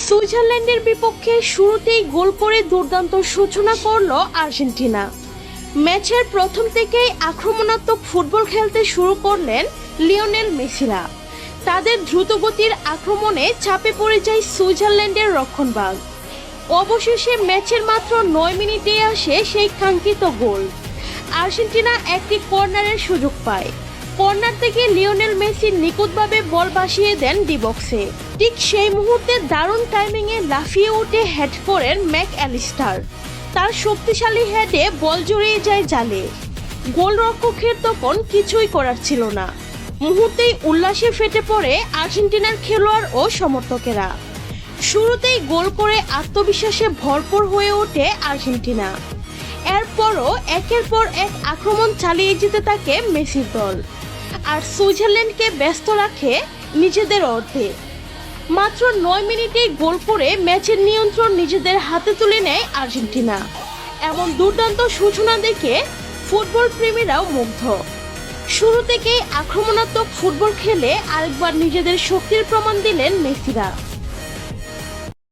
সুইজারল্যান্ডের বিপক্ষে শুরুতেই গোল করে দুর্দান্ত সূচনা করল আর্জেন্টিনা। ম্যাচের প্রথম থেকেই আক্রমণাত্মক ফুটবল খেলতে শুরু করলেন লিওনেল মেসিরা। তাদের দ্রুতগতির আক্রমণে চাপে পড়ে যায় সুইজারল্যান্ডের রক্ষণভাগ। অবশেষে ম্যাচের মাত্র 9 মিনিটে আসে সেই কাঙ্ক্ষিত গোল। আর্জেন্টিনা একটি কর্নারের সুযোগ পায়। কর্নার থেকে লিওনেল মেসি নিখুঁতভাবে বল ভাসিয়ে দেন ডি বক্সে। ঠিক সেই মুহূর্তে দারুণ টাইমিংয়ে লাফিয়ে উঠে হেড করেন ম্যাক অ্যালিস্টার। তার শক্তিশালী হেডে বল জড়িয়ে যায় জালে। গোলরক্ষকের তখন কিছুই করার ছিল না। মুহূর্তেই উল্লাসে ফেটে পড়ে আর্জেন্টিনার খেলোয়াড় ও সমর্থকেরা। শুরুতেই গোল করে আত্মবিশ্বাসে ভরপুর হয়ে ওঠে আর্জেন্টিনা। এরপরও একের পর এক আক্রমণ চালিয়ে যেতে থাকে মেসির দল, আর সুইজারল্যান্ডকে ব্যস্ত রাখে নিজেদের অর্ধে। মাত্র 9 মিনিটেই গোল করে ম্যাচের নিয়ন্ত্রণ নিজেদের হাতে তুলে নেয় আর্জেন্টিনা। এমন দুর্দান্ত সূচনা দেখে ফুটবল প্রেমীরাও মুগ্ধ। শুরু থেকেই আক্রমণাত্মক ফুটবল খেলে আরেকবার নিজেদের শক্তির প্রমাণ দিলেন মেসিরা।